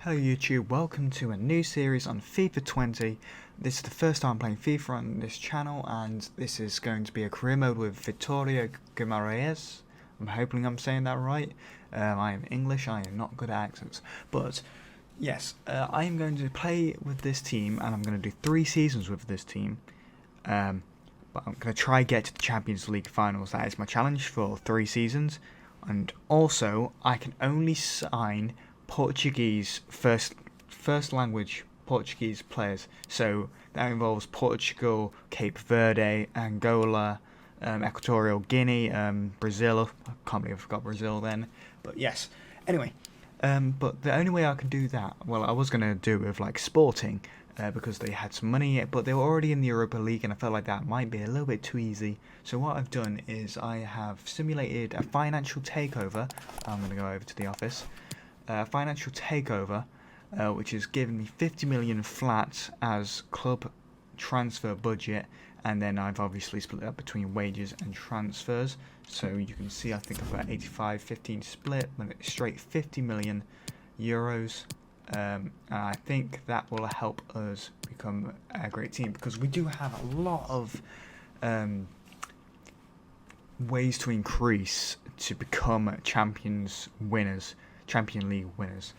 Hello YouTube, welcome to a new series on FIFA 20. This is the first time playing FIFA on this channel, and this is going to be a career mode with Vitória Guimarães. I'm hoping I'm saying that right. I am English, I am not good at accents. But yes, I am going to play with this team, and I'm going to do 3 seasons with this team. But I'm going to try get to the Champions League finals. That is my challenge for 3 seasons. And also, I can only sign Portuguese first language Portuguese players, so that involves Portugal, Cape Verde, Angola, Equatorial Guinea, Brazil. I can't believe I forgot Brazil then, but yes. Anyway, but the only way I can do that, well, I was gonna do it with like Sporting, because they had some money, but they were already in the Europa League, and I felt like that might be a little bit too easy. So what I've done is I have simulated a financial takeover. I'm gonna go over to the office. Financial takeover, which has given me 50 million flat as club transfer budget, and then I've obviously split it up between wages and transfers. So you can see I think I've got 85-15 split, straight 50 million euros. And I think that will help us become a great team, because we do have a lot of ways to increase to become Champion League winners.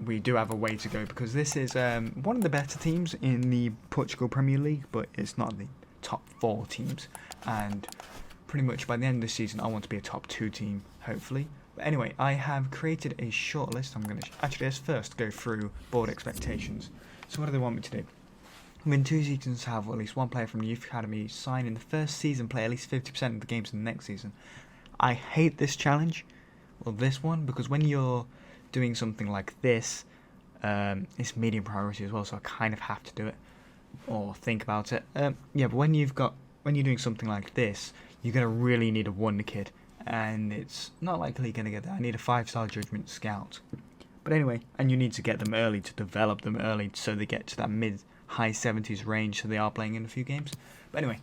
We do have a way to go, because this is one of the better teams in the Portugal Premier League, but it's not the top 4 teams, and pretty much by the end of the season I want to be a top 2 team, hopefully. But anyway, I have created a shortlist. I'm going to actually first go through board expectations. So what do they want me to do? Win 2 seasons, have at least 1 player from the youth academy sign in the first season, play at least 50% of the games in the next season. I hate this challenge. Well, this one, because when you're doing something like this, it's medium priority as well, so I kind of have to do it or think about it. Yeah, but when you're doing something like this, you're gonna really need a wonder kid, and it's not likely you're gonna get that. I need a 5-star judgment scout. But anyway, and you need to get them early to develop them early, so they get to that mid-high 70s range, so they are playing in a few games. But anyway,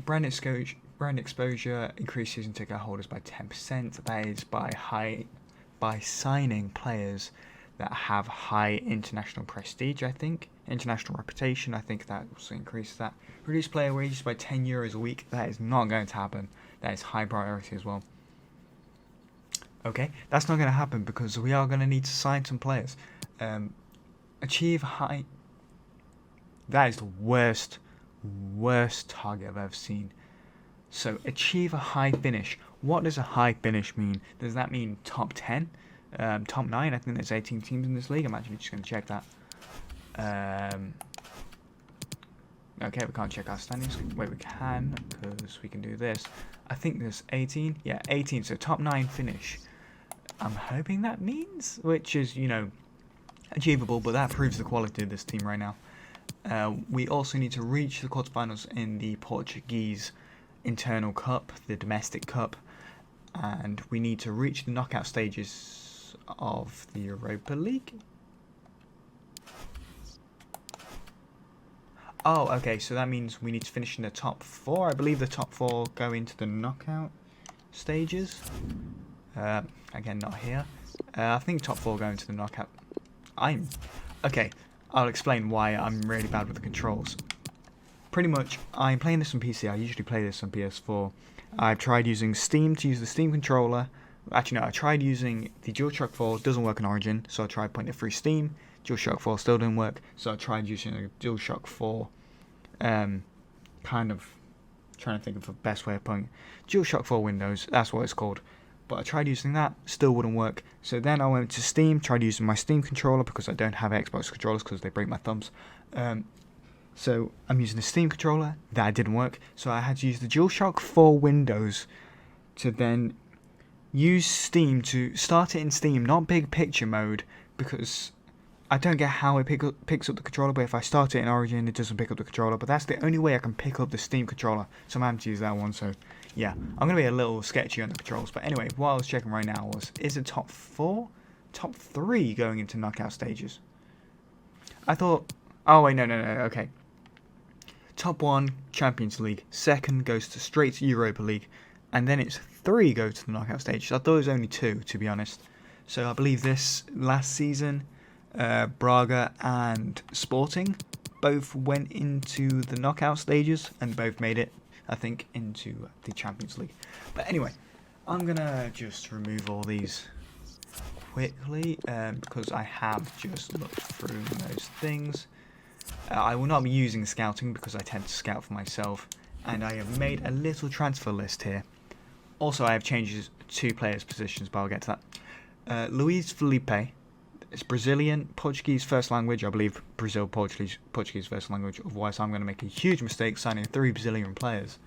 brand exposure increase season ticket holders by 10%. That is by signing players that have high international prestige, I think. International reputation, I think that also increases that. Reduce player wages by €10 a week. That is not going to happen. That is high priority as well. Okay, that's not going to happen because we are going to need to sign some players. Achieve high... That is the worst target I've ever seen. So, achieve a high finish. What does a high finish mean? Does that mean top 10? Top 9? I think there's 18 teams in this league. I'm actually just going to check that. Okay, we can't check our standings. Wait, we can, because we can do this. I think there's 18. Yeah, 18. So, top 9 finish. I'm hoping that means, which is, achievable, but that proves the quality of this team right now. We also need to reach the quarterfinals in the Portuguese internal cup, the domestic cup, and we need to reach the knockout stages of the Europa League. Oh, okay, so that means we need to finish in the top 4. I believe the top 4 go into the knockout stages. Again, not here. I think top 4 go into the knockout. Okay, I'll explain why I'm really bad with the controls. Pretty much, I'm playing this on PC. I usually play this on PS4. I've tried using Steam to use the Steam controller. Actually, no, I tried using the DualShock 4. Doesn't work on Origin, so I tried putting it through Steam. DualShock 4 still didn't work, so I tried using a DualShock 4. Kind of trying to think of the best way of putting it. DualShock 4 Windows, that's what it's called. But I tried using that, still wouldn't work. So then I went to Steam, tried using my Steam controller, because I don't have Xbox controllers because they break my thumbs. So I'm using the Steam controller. That didn't work. So I had to use the DualShock 4 Windows to then use Steam to start it in Steam, not big picture mode, because I don't get how it picks up the controller, but if I start it in Origin, it doesn't pick up the controller. But that's the only way I can pick up the Steam controller. So I'm having to use that one. So yeah, I'm going to be a little sketchy on the controls. But anyway, what I was checking right now was, is it top 4? Top 3 going into knockout stages? I thought... Oh, wait, no, okay. Top 1, Champions League. Second goes straight to Europa League. And then it's 3 go to the knockout stages. I thought it was only 2, to be honest. So I believe this last season, Braga and Sporting both went into the knockout stages and both made it, I think, into the Champions League. But anyway, I'm going to just remove all these quickly because I have just looked through those things. I will not be using scouting because I tend to scout for myself, and I have made a little transfer list here. Also, I have changed 2 players' positions, but I'll get to that. Luis Felipe is Brazilian, Portuguese first language. I believe Brazil, Portuguese first language. Otherwise, I'm going to make a huge mistake signing 3 Brazilian players.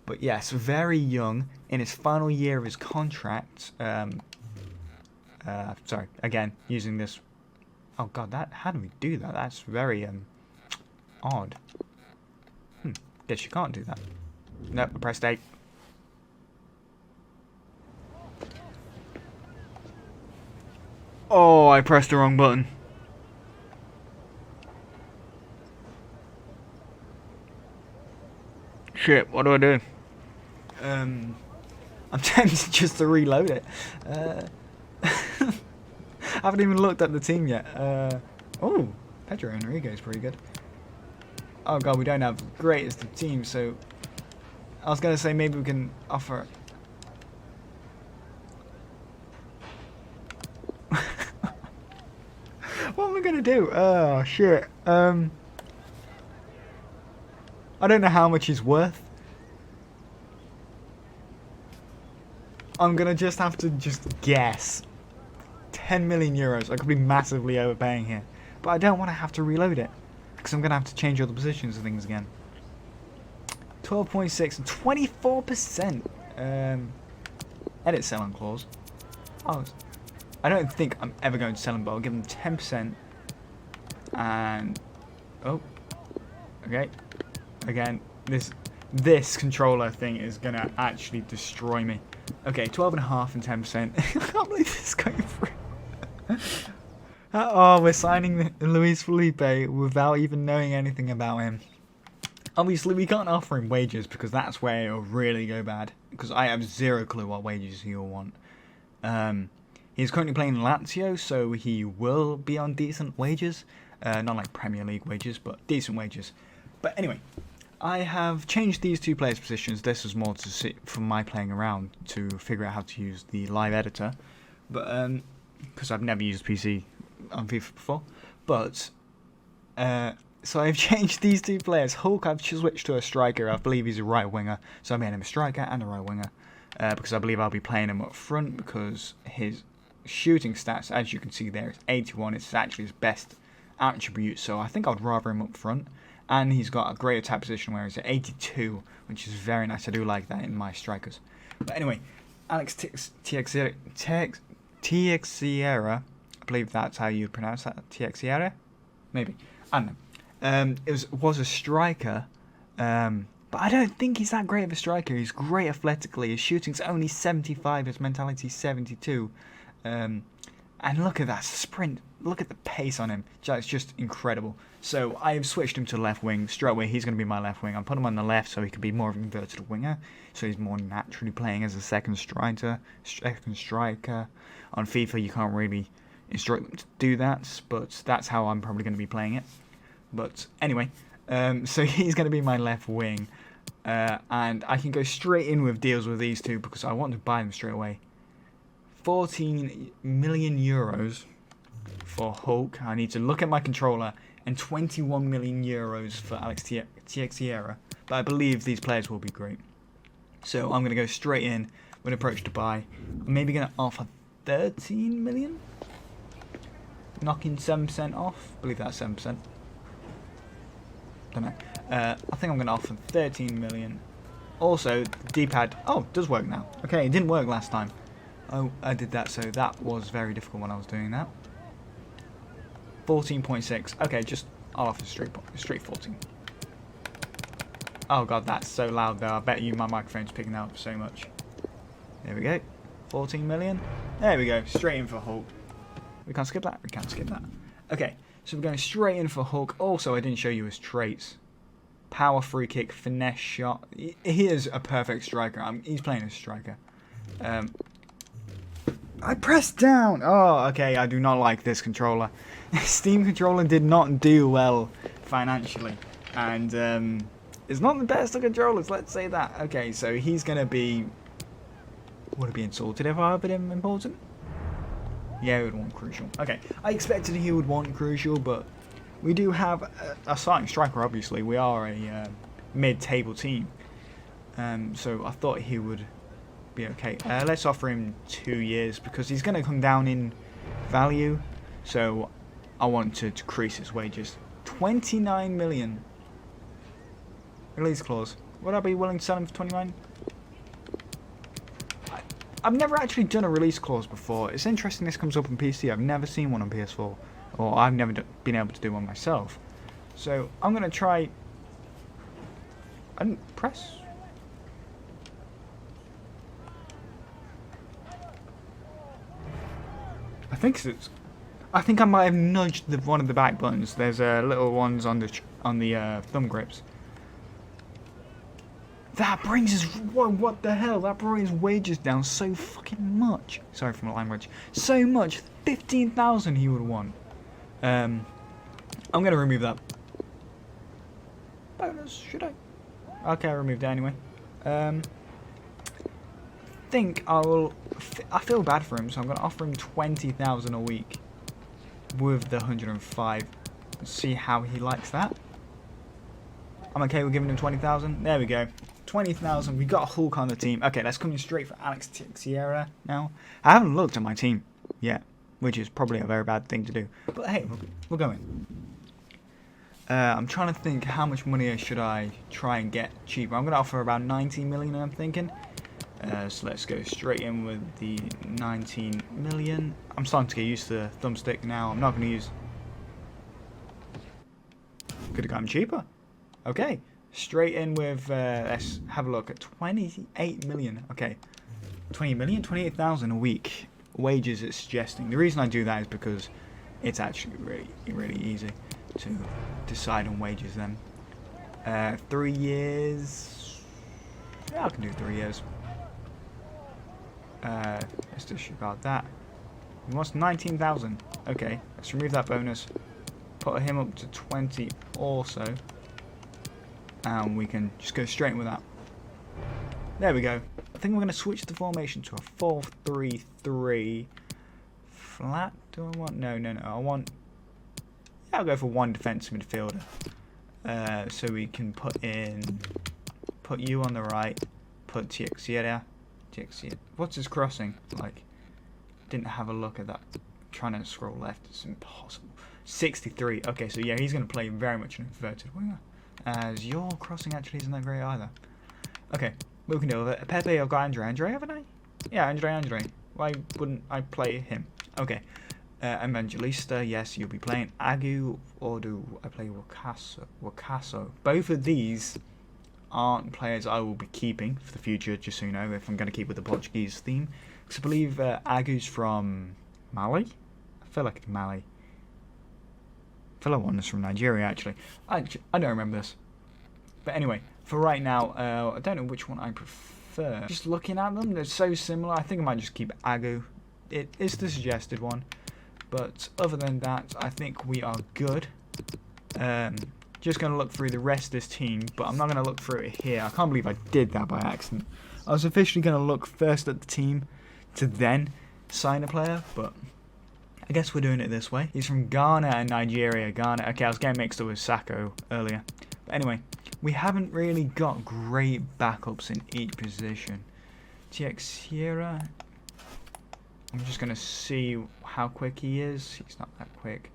But yes, very young, in his final year of his contract. Sorry, again, using this. Oh god, how do we do that? That's very odd. Guess you can't do that. Nope, I pressed A. Oh, I pressed the wrong button. Shit, what do I do? I'm tempted just to reload it. I haven't even looked at the team yet. Oh, Pedro Enrique is pretty good. Oh god, we don't have the greatest of teams, so I was going to say maybe we can offer... What am I going to do? Oh, shit. I don't know how much he's worth. I'm going to just have to guess. 10 million euros. I could be massively overpaying here. But I don't want to have to reload it. Because I'm going to have to change all the positions and things again. 12.6 and 24%. Edit sell-on clause. Oh, I don't think I'm ever going to sell them, but I'll give them 10%. And... Oh. Okay. Again, this controller thing is going to actually destroy me. Okay, 12.5 and 10%. I can't believe this is going through. Oh, we're signing Luis Felipe without even knowing anything about him. Obviously, we can't offer him wages because that's where it'll really go bad. Because I have zero clue what wages he'll want. He's currently playing Lazio, so he will be on decent wages. Not like Premier League wages, but decent wages. But anyway, I have changed these 2 players' positions. This was more to see from my playing around to figure out how to use the live editor. But because I've never used PC on FIFA before. But so I've changed these 2 players. Hulk, I've switched to a striker. I believe he's a right winger, so I made him a striker and a right winger because I believe I'll be playing him up front because his shooting stats, as you can see there, is 81. It's actually his best attribute, so I think I'd rather him up front. And he's got a great attack position where he's at 82, which is very nice. I do like that in my strikers. But anyway, Alex Teixeira, I believe that's how you pronounce that. Teixeira? Maybe. I don't know. It was a striker, but I don't think he's that great of a striker. He's great athletically. His shooting's only 75. His mentality's 72. And look at that sprint. Look at the pace on him. It's just incredible. So I have switched him to left wing. Straight away, he's going to be my left wing. I'll put him on the left so he can be more of an inverted winger. So he's more naturally playing as a second striker. On FIFA, you can't really instruct them to do that. But that's how I'm probably going to be playing it. But anyway, so he's going to be my left wing. And I can go straight in with deals with these 2 because I want to buy them straight away. 14 million euros for Hulk. I need to look at my controller. And 21 million euros for Alex Teixeira. But I believe these players will be great. So I'm going to go straight in with an approach to buy. I'm maybe going to offer 13 million. Knocking 7% off. I believe that's 7%. Don't know. I think I'm going to offer 13 million. Also, D-pad. Oh, it does work now. Okay, it didn't work last time. Oh, I did that, so that was very difficult when I was doing that. 14.6. Okay, I'll offer straight 14. Oh god, that's so loud though. I bet you my microphone's picking that up so much. There we go. 14 million. There we go. Straight in for Hulk. We can't skip that. We can't skip that. Okay, so we're going straight in for Hulk. Also, I didn't show you his traits. Power, free kick, finesse shot. He is a perfect striker. He's playing as striker. I pressed down. Oh, okay. I do not like this controller. Steam controller did not do well financially. And it's not the best of controllers, let's say that. Okay, so he's going to be... Would it be insulted if I put him important? Yeah, he would want crucial. Okay, I expected he would want crucial, but we do have a starting striker, obviously. We are a mid-table team. So I thought he would be okay. Let's offer him 2 years because he's going to come down in value. So I want to decrease his wages. 29 million. Release clause. Would I be willing to sell him for 29? I've never actually done a release clause before. It's interesting this comes up on PC. I've never seen one on PS4. Or I've never been able to do one myself. So I'm going to try... I didn't press... I think I might have nudged one of the back buttons. There's little ones on the thumb grips. That brings his... What the hell? That brought his wages down so fucking much. Sorry for my language. So much. 15,000 he would want. I'm going to remove that. Bonus, should I? Okay, I removed it anyway. I feel bad for him, so I'm going to offer him 20,000 a week with the 105. Let's see how he likes that. I'm okay with giving him 20,000. There we go. 20,000. We got a Hulk on the team. Okay, let's come in straight for Alex Teixeira now. I haven't looked at my team yet, which is probably a very bad thing to do. But hey, we're going. I'm trying to think how much money should I try and get cheaper. I'm going to offer about 19 million, I'm thinking. So let's go straight in with the 19 million. I'm starting to get used to the thumbstick now. I'm not going to use... Could have gotten cheaper. Okay. Straight in with, let's have a look at 28 million. Okay. 20 million? 28,000 a week. Wages it's suggesting. The reason I do that is because it's actually really easy to decide on wages then. 3 years. Yeah, I can do 3 years. Let's disregard that. He wants 19,000. Okay, let's remove that bonus. Put him up to 20 also. And we can just go straight in with that. There we go. I think we're going to switch the formation to a 4-3-3. Flat? Do I want? No. I want... Yeah, I'll go for one defensive midfielder. So we can put you on the right. Put Teixeira. What's his crossing? Like, didn't have a look at that. Trying to scroll left. It's impossible. 63. Okay, so yeah, he's going to play very much an inverted winger. As your crossing actually isn't that great either. Okay, we can deal with it. Pepe, I've got Andre, haven't I? Yeah, Andre. Why wouldn't I play him? Okay. Evangelista, yes, you'll be playing Agu, or do I play Wakaso? Both of these aren't players I will be keeping for the future, just so you know, if I'm going to keep with the Portuguese theme. Because I believe Agu's from Mali? I feel like it's Mali. I feel like one is from Nigeria, actually. I don't remember this. But anyway, for right now, I don't know which one I prefer. Just looking at them, they're so similar. I think I might just keep Agu. It is the suggested one. But other than that, I think we are good. Just going to look through the rest of this team, but I'm not going to look through it here. I can't believe I did that by accident. I was officially going to look first at the team to then sign a player, but I guess we're doing it this way. He's from Ghana and Nigeria. Ghana. Okay, I was getting mixed up with Sacco earlier. But anyway, we haven't really got great backups in each position. Teixeira. I'm just going to see how quick he is. He's not that quick.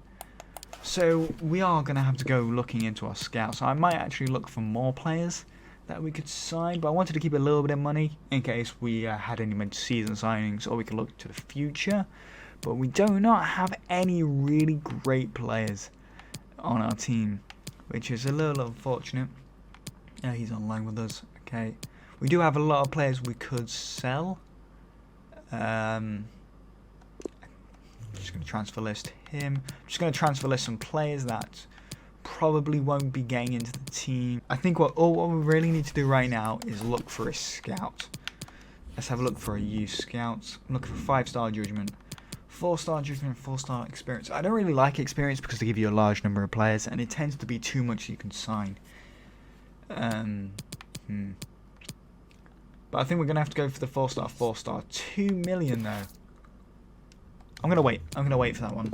So we are going to have to go looking into our scouts. I might actually look for more players that we could sign, but I wanted to keep a little bit of money in case we had any mid-season signings, or we could look to the future. But we do not have any really great players on our team, which is a little unfortunate. Yeah, he's on loan with us. Okay, we do have a lot of players we could sell. I'm just going to transfer list him. I'm just going to transfer list some players that probably won't be getting into the team. I think what we really need to do right now is look for a scout. Let's have a look for a youth scouts. I'm looking for 5-star judgment. 4-star judgment, 4-star experience. I don't really like experience because they give you a large number of players and it tends to be too much you can sign. But I think we're going to have to go for the 4-star, 4-star. 2 million though. I'm going to wait. I'm going to wait for that one.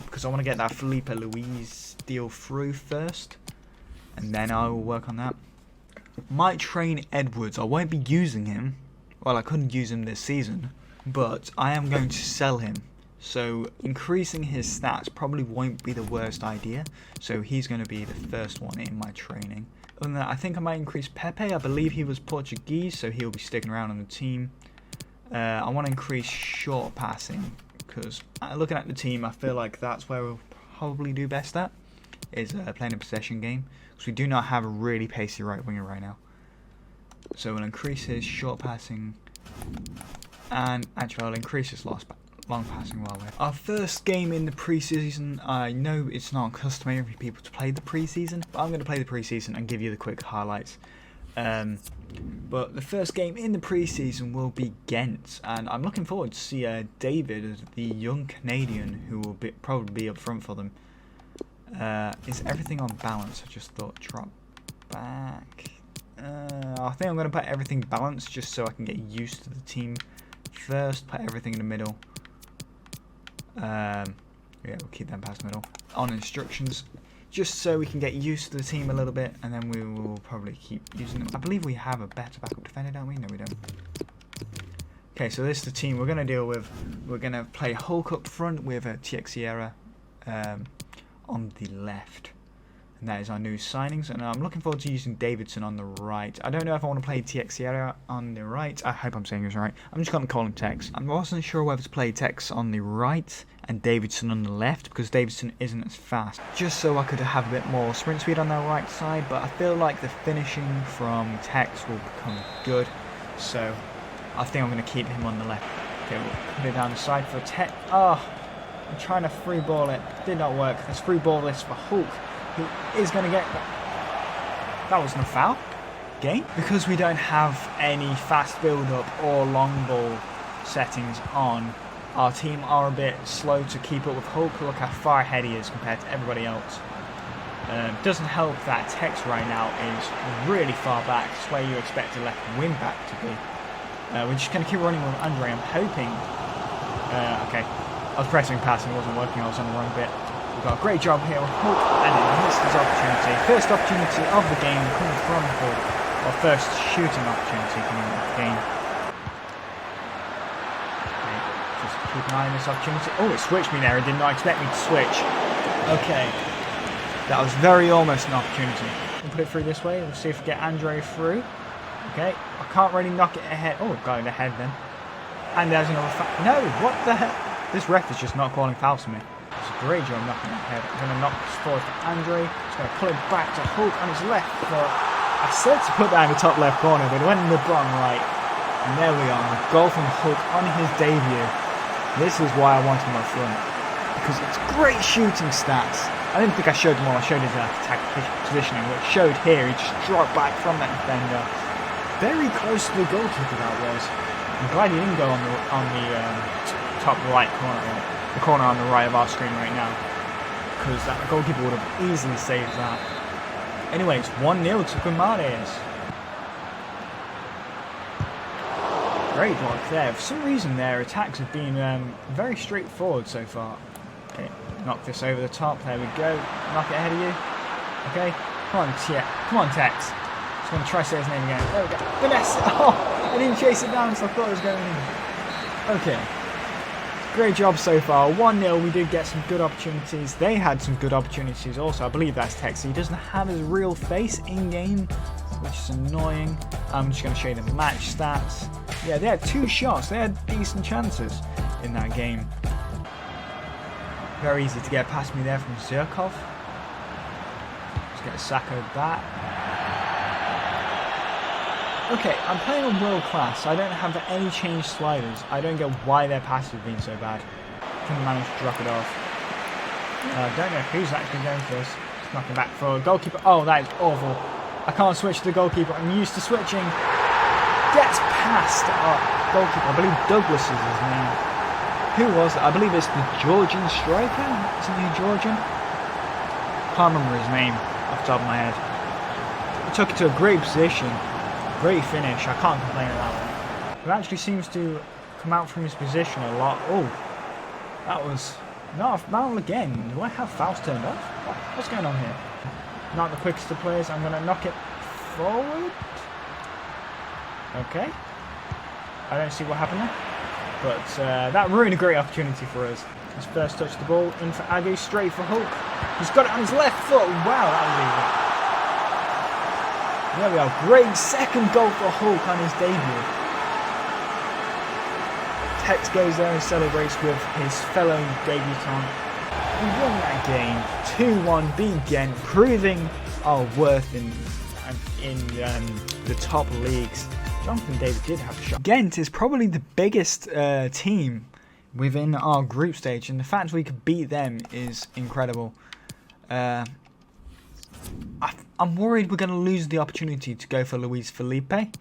Because I want to get that Felipe Luis deal through first. And then I will work on that. Might train Edwards. I won't be using him. Well, I couldn't use him this season. But I am going to sell him. So increasing his stats probably won't be the worst idea. So he's going to be the first one in my training. Other than that, I think I might increase Pepe. I believe he was Portuguese, so he'll be sticking around on the team. I want to increase short passing because looking at the team, I feel like that's where we'll probably do best at, is playing a possession game. Because we do not have a really pacey right winger right now. So we'll increase his short passing, and actually I'll increase his long passing while we're... Our first game in the preseason. I know it's not customary for people to play the preseason, but I'm going to play the preseason and give you the quick highlights. But the first game in the preseason will be Ghent, and I'm looking forward to see David, the young Canadian, who will probably be up front for them. Is everything on balance? I just thought drop back. I think I'm going to put everything balanced just so I can get used to the team first. Put everything in the middle. Yeah, we'll keep them past middle. On instructions, just so we can get used to the team a little bit, and then we will probably keep using them. I believe we have a better backup defender, don't we? No, we don't. Okay, so this is the team we're going to deal with. We're going to play Hulk up front with Teixeira on the left. And that is our new signings. And I'm looking forward to using Davidson on the right. I don't know if I want to play Teixeira on the right. I hope I'm saying this right. I'm just going to call him Tex. I wasn't sure whether to play Tex on the right and Davidson on the left, because Davidson isn't as fast. Just so I could have a bit more sprint speed on the right side. But I feel like the finishing from Tex will become good. So I think I'm going to keep him on the left. Okay, we'll put it down the side for Tex. Oh, I'm trying to free ball it. Did not work. Let's free ball this for Hulk. He is going to get... That wasn't a foul. Game. Because we don't have any fast build-up or long ball settings on, our team are a bit slow to keep up with Hulk. Look how far ahead he is compared to everybody else. Doesn't help that Tex right now is really far back. It's where you expect a left wing back to be. We're just going to keep running with Andre. I'm hoping... okay. I was pressing pass and it wasn't working. I was on the wrong bit. We've got a great job here with Hulk, and he missed his opportunity. First opportunity of the game coming from Hulk. Or first shooting opportunity coming from the game. Okay, just keep an eye on this opportunity. Oh, it switched me there. It did not expect me to switch. Okay. That was very almost an opportunity. We'll put it through this way. We'll see if we get Andre through. Okay. I can't really knock it ahead. Oh, got it ahead then. And there's another foul. No, what the heck? This ref is just not calling fouls for me. It's a great job knocking that head. I'm going to knock this forward for Andre. Just going to pull it back to Hulk on his left foot. I said to put that in the top left corner, but it went in the bottom right. And there we are. Goal from Hulk on his debut. This is why I want him up front. Because it's great shooting stats. I didn't think I showed them all. I showed his attack positioning. What showed here, he just dropped back from that defender. Very close to the goalkeeper that was. I'm glad he didn't go on the top right corner. The corner on the right of our screen right now, because that goalkeeper would have easily saved that. Anyways, 1-0 to Guimarães. Great block there. For some reason their attacks have been very straightforward so far. Okay, knock this over the top. There we go. Knock it ahead of you. Okay, come on, come on, Tex. Just going to try to say his name again. There we go. Vanessa. Oh, I didn't chase it down, so I thought it was going in. Okay. Great job so far. 1-0. We did get some good opportunities. They had some good opportunities also. I believe that's Tex. He doesn't have his real face in-game, which is annoying. I'm just going to show you the match stats. Yeah, they had 2 shots. They had decent chances in that game. Very easy to get past me there from Zirkov. Let's get a sack of that. Okay, I'm playing on world class. I don't have any changed sliders. I don't get why their passes have been so bad. Couldn't manage to drop it off. I don't know who's actually going for this. Just knocking back for a goalkeeper. Oh, that is awful. I can't switch to the goalkeeper. I'm used to switching. gets past our goalkeeper. I believe Douglas is his name. Who was it? I believe it's the Georgian striker. Isn't he Georgian? Can't remember his name off the top of my head. He took it to a great position. Great finish. I can't complain about that. He actually seems to come out from his position a lot. Oh, that was not a foul again. Do I have fouls turned off? What's going on here? Not the quickest of players. I'm going to knock it forward. Okay. I don't see what happened there. But that ruined a great opportunity for us. His first touch the ball in for Agu, straight for Hulk. He's got it on his left foot. Wow, that was easy. There we are. Great second goal for Hulk on his debut. Tex goes there and celebrates with his fellow debutant. We won that game 2-1, beat Ghent, proving our worth in the top leagues. Jonathan David did have a shot. Ghent is probably the biggest team within our group stage, and the fact we could beat them is incredible. I'm worried we're going to lose the opportunity to go for Luis Felipe.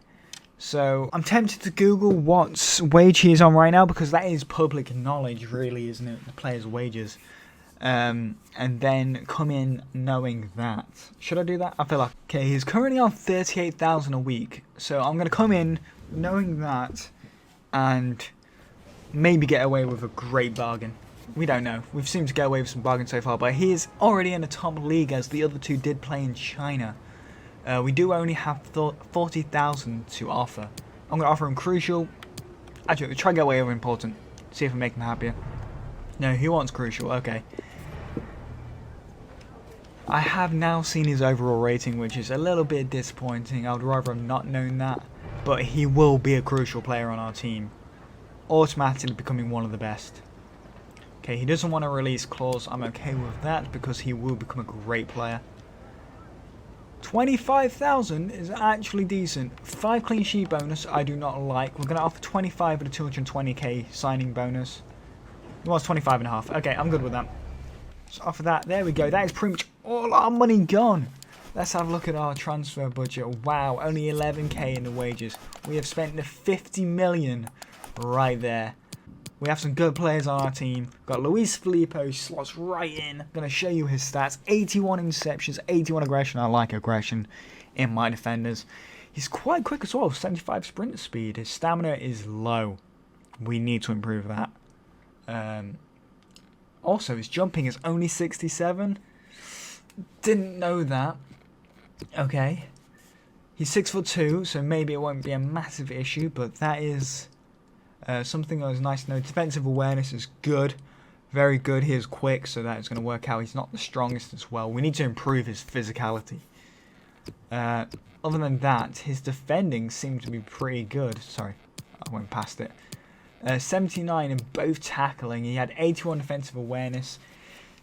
So I'm tempted to Google what wage he is on right now, because that is public knowledge, really, isn't it? The players' wages. And then come in knowing that. Should I do that? I feel like... Okay, he's currently on 38,000 a week. So I'm going to come in knowing that and maybe get away with a great bargain. We don't know. We've seemed to get away with some bargains so far, but he is already in the top league, as the other two did play in China. We do only have 40,000 to offer. I'm going to offer him crucial. Actually, we'll try to get away with important. See if we make him happier. No, he wants crucial. Okay. I have now seen his overall rating, which is a little bit disappointing. I would rather have not known that. But he will be a crucial player on our team. Automatically becoming one of the best. Okay, he doesn't want a release clause. I'm okay with that, because he will become a great player. 25,000 is actually decent. 5 clean sheet bonus I do not like. We're going to offer 25 with a 220k signing bonus. It was 25.5. Okay, I'm good with that. Let's offer that. There we go. That is pretty much all our money gone. Let's have a look at our transfer budget. Wow, only 11k in the wages. We have spent the 50 million right there. We have some good players on our team. We've got Luis Felipe, who slots right in. I'm going to show you his stats. 81 interceptions, 81 aggression. I like aggression in my defenders. He's quite quick as well, 75 sprint speed. His stamina is low. We need to improve that. Also, his jumping is only 67. Didn't know that. Okay. He's 6'2", so maybe it won't be a massive issue, but that is... something that was nice to know. Defensive awareness is good. Very good. He is quick, so that is going to work out. He's not the strongest as well. We need to improve his physicality. Other than that, his defending seemed to be pretty good. Sorry, I went past it. 79 in both tackling. He had 81 defensive awareness.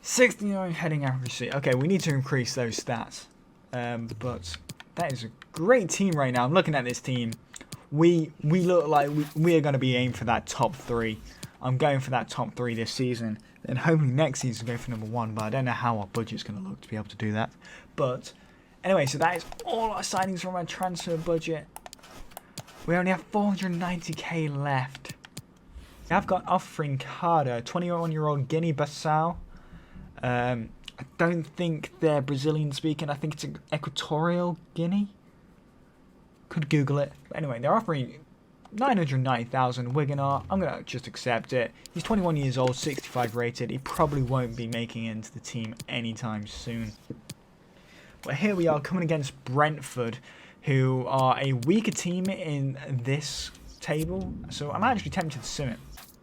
69 heading accuracy. Okay, we need to increase those stats. But that is a great team right now. I'm looking at this team. We look like we are going to be aiming for that top 3. I'm going for that top 3 this season. And hopefully next season go for number 1. But I don't know how our budget's going to look to be able to do that. But anyway, so that is all our signings from our transfer budget. We only have 490k left. I've got offering Carter, 21-year-old Guinea Bissau. I don't think they're Brazilian speaking. I think it's Equatorial Guinea. Could Google it. But anyway, they're offering 990,000 Wigan. I'm going to just accept it. He's 21 years old, 65 rated. He probably won't be making it into the team anytime soon. But here we are coming against Brentford, who are a weaker team in this table. So I'm actually tempted to sim it.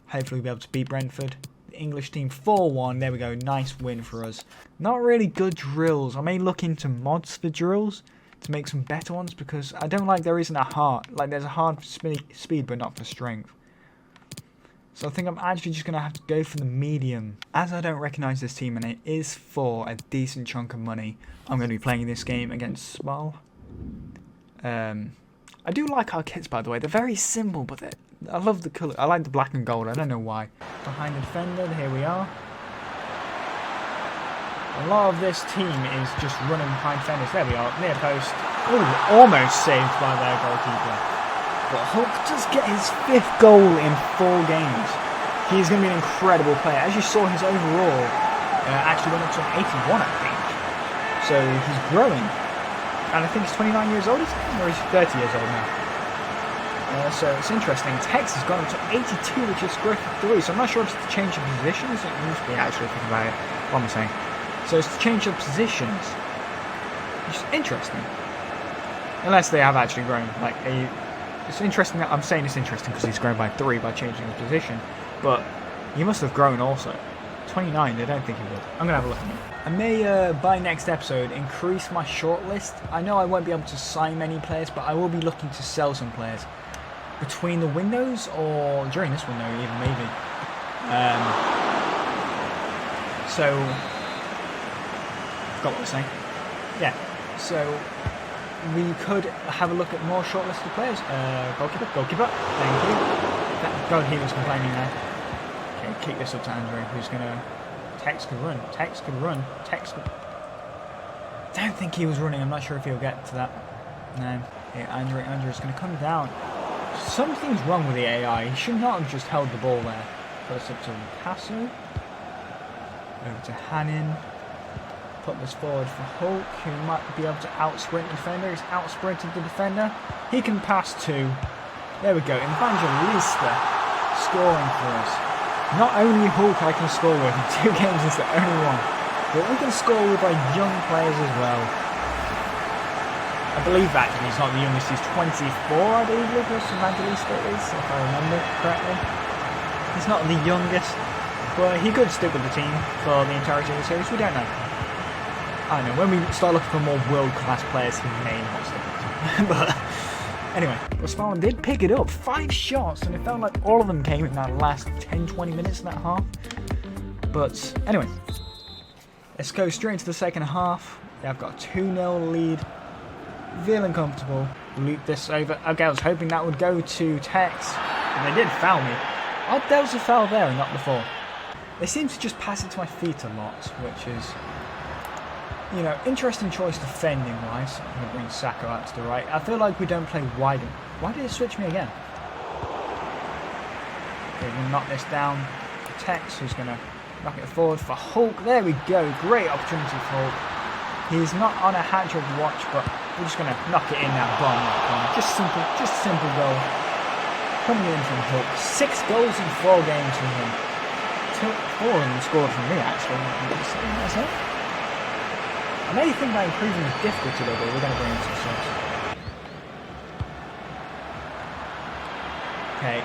Hopefully we'll be able to beat Brentford. The English team 4-1. There we go. Nice win for us. Not really good drills. I may look into mods for drills to make some better ones, because I don't like there isn't a hard. Like there's a hard for speed but not for strength. So I think I'm actually just going to have to go for the medium. As I don't recognise this team and it is for a decent chunk of money, I'm going to be playing this game against Spal. I do like our kits, by the way. They're very simple, but I love the colour. I like the black and gold. I don't know why. Behind the defender, here we are. A lot of this team is just running behind defenders. There we are, near post. Oh, almost saved by their goalkeeper. But Hulk does get his 5th goal in 4 games. He's going to be an incredible player. As you saw, his overall actually went up to an 81, I think. So he's growing. And I think he's 29 years old, or he's 30 years old now. So it's interesting. Tex has gone up to 82, which is growth of 3. So I'm not sure if it's the change of positions. It must be actually thinking about it. What am I saying? So it's the change of positions. Which is interesting. Unless they have actually grown. It's interesting that I'm saying it's interesting because he's grown by 3 by changing his position. But he must have grown also. 29, I don't think he would. I'm going to have a look at him. I may, by next episode, increase my shortlist. I know I won't be able to sign many players, but I will be looking to sell some players. Between the windows or during this window even maybe. So forgot what I was saying. Yeah. So we could have a look at more shortlisted players. Goalkeeper. Thank you. God, he was complaining there. Okay, kick this up to Andre, who's gonna. Tex could run. Don't think he was running. I'm not sure if he'll get to that. No. Okay, Andre's gonna come down. Something's wrong with the AI. He should not have just held the ball there. First up to Picasso. Over to Hannon. Put this forward for Hulk, who might be able to out-sprint the defender. He's out-sprinted the defender. He can pass too. There we go. Evangelista scoring for us. Not only Hulk I can score with. In 2 games is the only one. But we can score with our young players as well. I believe actually he's not the youngest, he's 24, I believe Lucas Evangelista is, if I remember correctly. He's not the youngest, but he could stick with the team for the entirety of the series, we don't know. I don't know, when we start looking for more world-class players, he may not stick with the team. But anyway, Westphalen did pick it up, 5 shots, and it felt like all of them came in that last 10-20 minutes in that half. But anyway, let's go straight into the second half. Yeah, I've got a 2-0 lead. Feeling comfortable. Loop this over. Okay, I was hoping that would go to Tex. And they did foul me. Oh, there was a foul there and not before. They seem to just pass it to my feet a lot, which is, you know, interesting choice defending-wise. I'm going to bring Saka out to the right. I feel like we don't play wide. Why did it switch me again? Okay, we'll knock this down. Tex, who's going to knock it forward for Hulk. There we go. Great opportunity for Hulk. He's not on a hat-trick watch, but we're just going to knock it in that bottom right corner. Just simple goal. Coming in from Hulk. 6 goals in 4 games from him. 4 of them scored from me, actually. I may think about improving the difficulty a little bit. We're going to bring in some subs. Okay.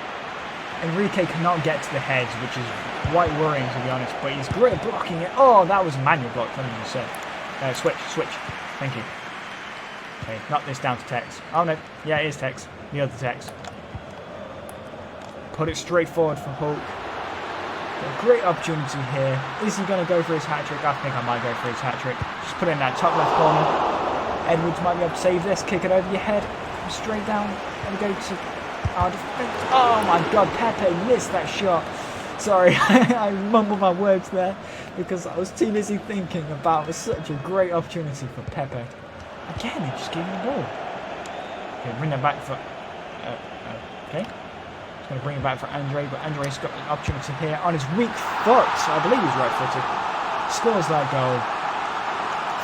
Enrique cannot get to the heads, which is quite worrying, to be honest. But he's great at blocking it. Oh, that was a manual block. Let me just say. Switch. Thank you. Okay, knock this down to Tex. Oh no, yeah, it is Tex. The other Tex. Put it straight forward for Hulk. A great opportunity here. Is he going to go for his hat-trick? I think I might go for his hat-trick. Just put it in that top left corner. Edwards might be able to save this. Kick it over your head. Come straight down. And go to our defense. Oh my god, Pepe missed that shot. Sorry, I mumbled my words there because I was too busy thinking about such a great opportunity for Pepe. Again, he just gave me the ball. Okay, bring that back for... okay. Just going to bring it back for Andre, but Andre's got an opportunity here on his weak foot. I believe he's right-footed. Scores that goal.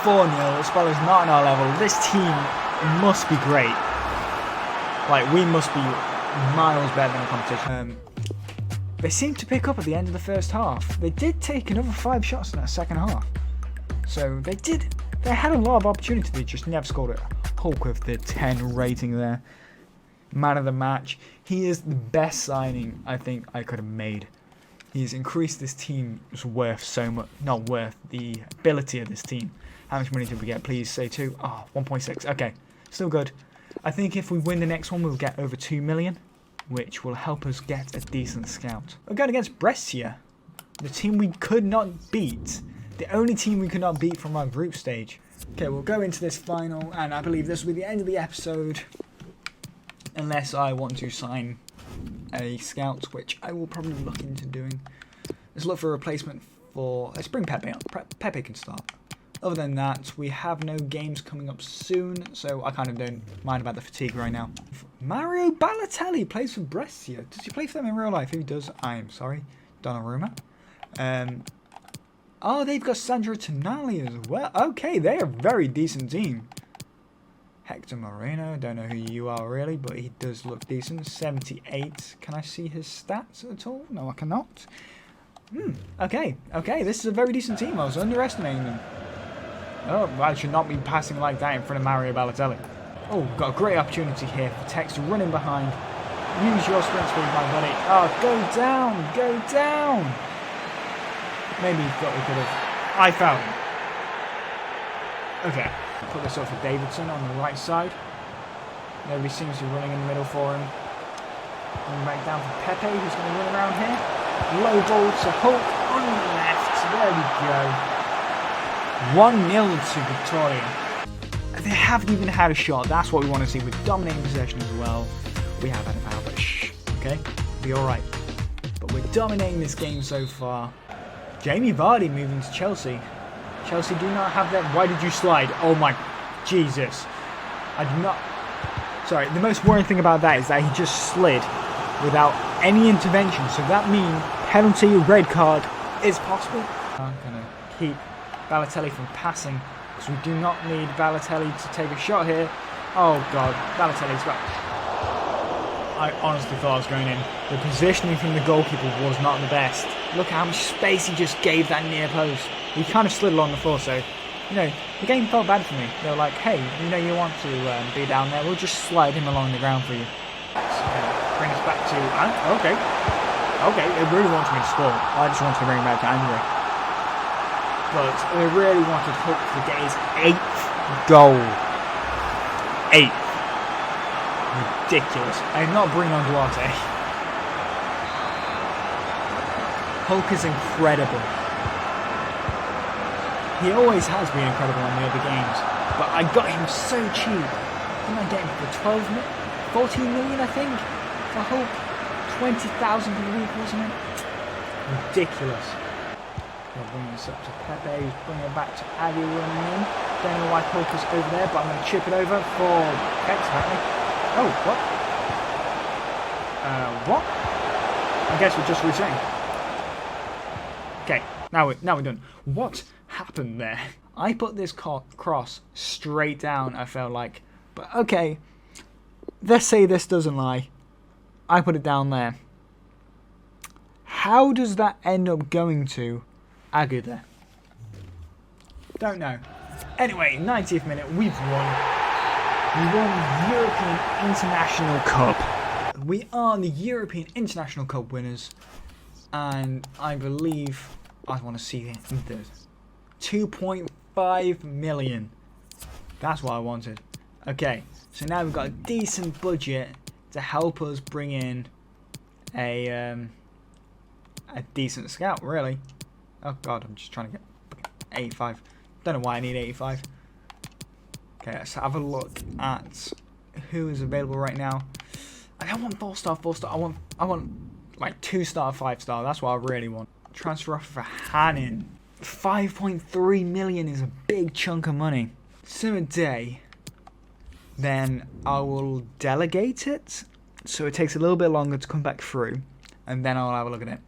4-0. Speller's not on our level. This team must be great. Like, we must be miles better than the competition. They seemed to pick up at the end of the first half. They did take another 5 shots in that second half. So they had a lot of opportunity, they just never scored it. Hulk with the 10 rating there. Man of the match. He is the best signing I think I could have made. He's increased this team's worth so much. Not worth, the ability of this team. How much money did we get? Please say 2. Oh, 1.6. Okay, still good. I think if we win the next one, we'll get over 2 million. Which will help us get a decent scout. We're going against Brescia, the team we could not beat. The only team we could not beat from our group stage. Okay, we'll go into this final, and I believe this will be the end of the episode. Unless I want to sign a scout, which I will probably look into doing. Let's look for a replacement for... Let's bring Pepe on. Pepe can start. Other than that, we have no games coming up soon, so I kind of don't mind about the fatigue right now. Mario Balotelli plays for Brescia. Does he play for them in real life? If he does, I am sorry. Donnarumma. Oh, they've got Sandro Tonali as well. Okay, they're a very decent team. Hector Moreno, don't know who you are really, but he does look decent. 78. Can I see his stats at all? No, I cannot. Okay, this is a very decent team. I was underestimating them. Oh, I should not be passing like that in front of Mario Balotelli. Oh, we've got a great opportunity here for Tex to run in behind. Use your sprint speed, my buddy. Oh, go down, go down. Maybe he thought we could have. I found him. Okay, put this up for Davidson on the right side. Nobody seems to be running in the middle for him. Coming back down for Pepe, who's going to run around here. Low ball to Hulk on the left. There we go. 1-0 to Vitória. They haven't even had a shot. That's what we want to see. We're dominating possession as well. We have had a foul, but shh. Okay? Be alright. But we're dominating this game so far. Jamie Vardy moving to Chelsea. Chelsea do not have that. Why did you slide? Oh my Jesus. I do not. Sorry, the most worrying thing about that is that he just slid without any intervention. So that means penalty, red card is possible. I'm going to keep Balotelli from passing because we do not need Balotelli to take a shot here. Oh God, Balotelli's back. I honestly thought I was going in. The positioning from the goalkeeper was not the best. Look how much space he just gave that near post. He kind of slid along the floor, so, you know, the game felt bad for me. They were like, hey, you know you want to be down there, we'll just slide him along the ground for you. Bring us back to... Okay, they really wanted me to score. I just wanted to bring him back to Andre. But they really wanted Hulk to get his 8th goal. 8th. Ridiculous. I did not bring on Duarte. Hulk is incredible. He always has been incredible on the other games, but I got him so cheap. Didn't I get him for 14 million, I think, for Hulk? 20,000 a week, wasn't it? Ridiculous. I'll bring this up to Pepe, who's bringing it back to Aggie running in. Don't know why Hulk is over there, but I'm going to chip it over for Pex, apparently. Oh, what? What? I guess we're just resetting. Okay, now we're done. What happened there? I put this cross straight down, I felt like. But okay, let's say this doesn't lie. I put it down there. How does that end up going to Agu there? Don't know. Anyway, 90th minute, we've won. We won the European International Cup. We are the European International Cup winners. And I believe I want to see the 2.5 million. That's what I wanted. Okay, so now we've got a decent budget to help us bring in a decent scout, really. Oh God, I'm just trying to get 85. Don't know why I need 85. Okay, let's have a look at who is available right now. I don't want 4-star. I want like 2-star, 5-star. That's what I really want. Transfer offer for Hannon. 5.3 million is a big chunk of money. So a day, then I will delegate it, so it takes a little bit longer to come back through, and then I'll have a look at it.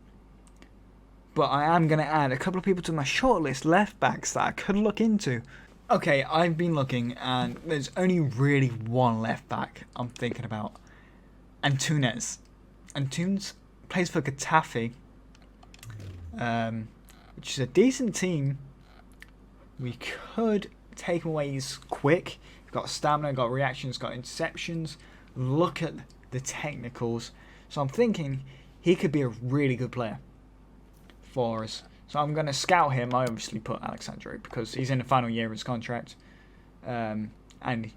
But I am going to add a couple of people to my shortlist, left backs, that I could look into. Okay, I've been looking, and there's only really one left back I'm thinking about. Antunes. Antunes plays for Getafe, which is a decent team. We could take him away. He's quick. He's got stamina, got reactions, got interceptions. Look at the technicals. So I'm thinking he could be a really good player for us. So I'm going to scout him. I obviously put Alexandre because he's in the final year of his contract. And,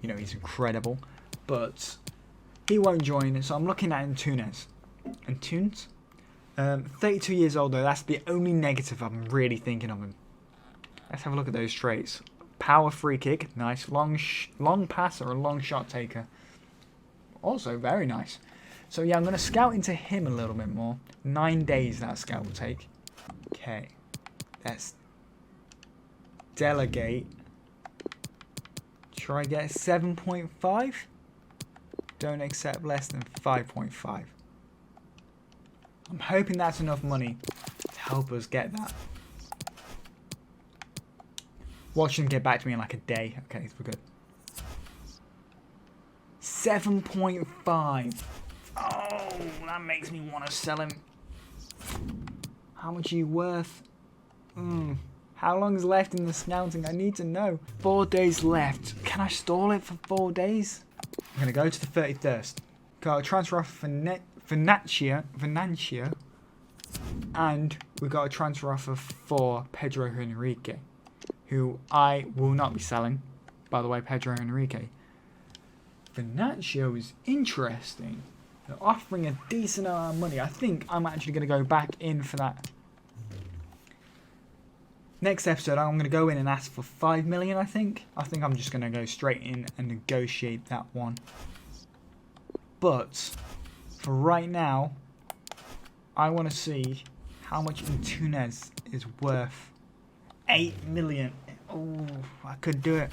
you know, he's incredible. But he won't join. So I'm looking at Antunes. Antunes? 32 years old, though. That's the only negative I'm really thinking of him. Let's have a look at those traits. Power free kick. Nice. Long passer or long shot taker. Also very nice. So, yeah, I'm going to scout into him a little bit more. 9 days that scout will take. Okay. Let's delegate. Try get 7.5. Don't accept less than 5.5. I'm hoping that's enough money to help us get that. Watch them get back to me in like a day. Okay, we're good. 7.5. Oh, that makes me want to sell him. How much are you worth? How long is left in the scouting? I need to know. 4 days left. Can I stall it for 4 days? I'm going to go to the 31st. Got a transfer offer for Venancio. And we got a transfer offer for Pedro Henrique, who I will not be selling. By the way, Pedro Henrique. Venancio is interesting. They're offering a decent amount of money. I think I'm actually going to go back in for that. Next episode, I'm going to go in and ask for 5 million, I think. I think I'm just going to go straight in and negotiate that one. But for right now, I want to see how much Antunes is worth. 8 million. Oh, I could do it.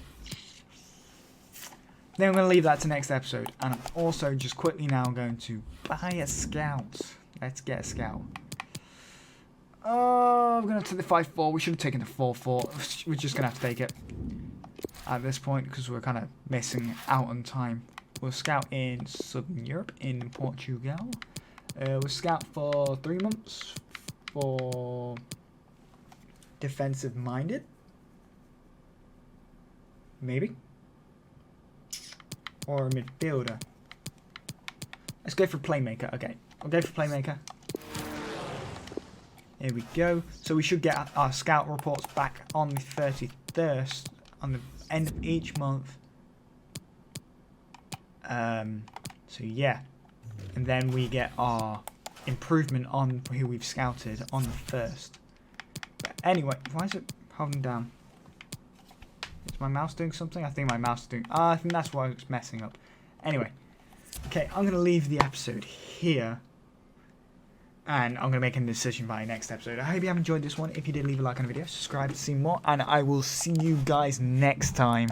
Then I'm going to leave that to next episode. And I'm also just quickly now going to buy a scout. Let's get a scout. Oh, we're going to take the 5-4. We should have taken the 4-4. We're just going to have to take it at this point because we're kind of missing out on time. We'll scout in Southern Europe, in Portugal. We'll scout for 3 months for defensive-minded. Maybe. Or a midfielder. Let's go for playmaker. Okay, I'll go for playmaker. Here we go. So we should get our scout reports back on the 31st, on the end of each month. So yeah. And then we get our improvement on who we've scouted on the 1st. But anyway, why is it holding down? Is my mouse doing something? I think my mouse is doing... I think that's why it's messing up. Anyway. Okay, I'm going to leave the episode here. And I'm going to make a decision by next episode. I hope you have enjoyed this one. If you did, leave a like on the video. Subscribe to see more. And I will see you guys next time.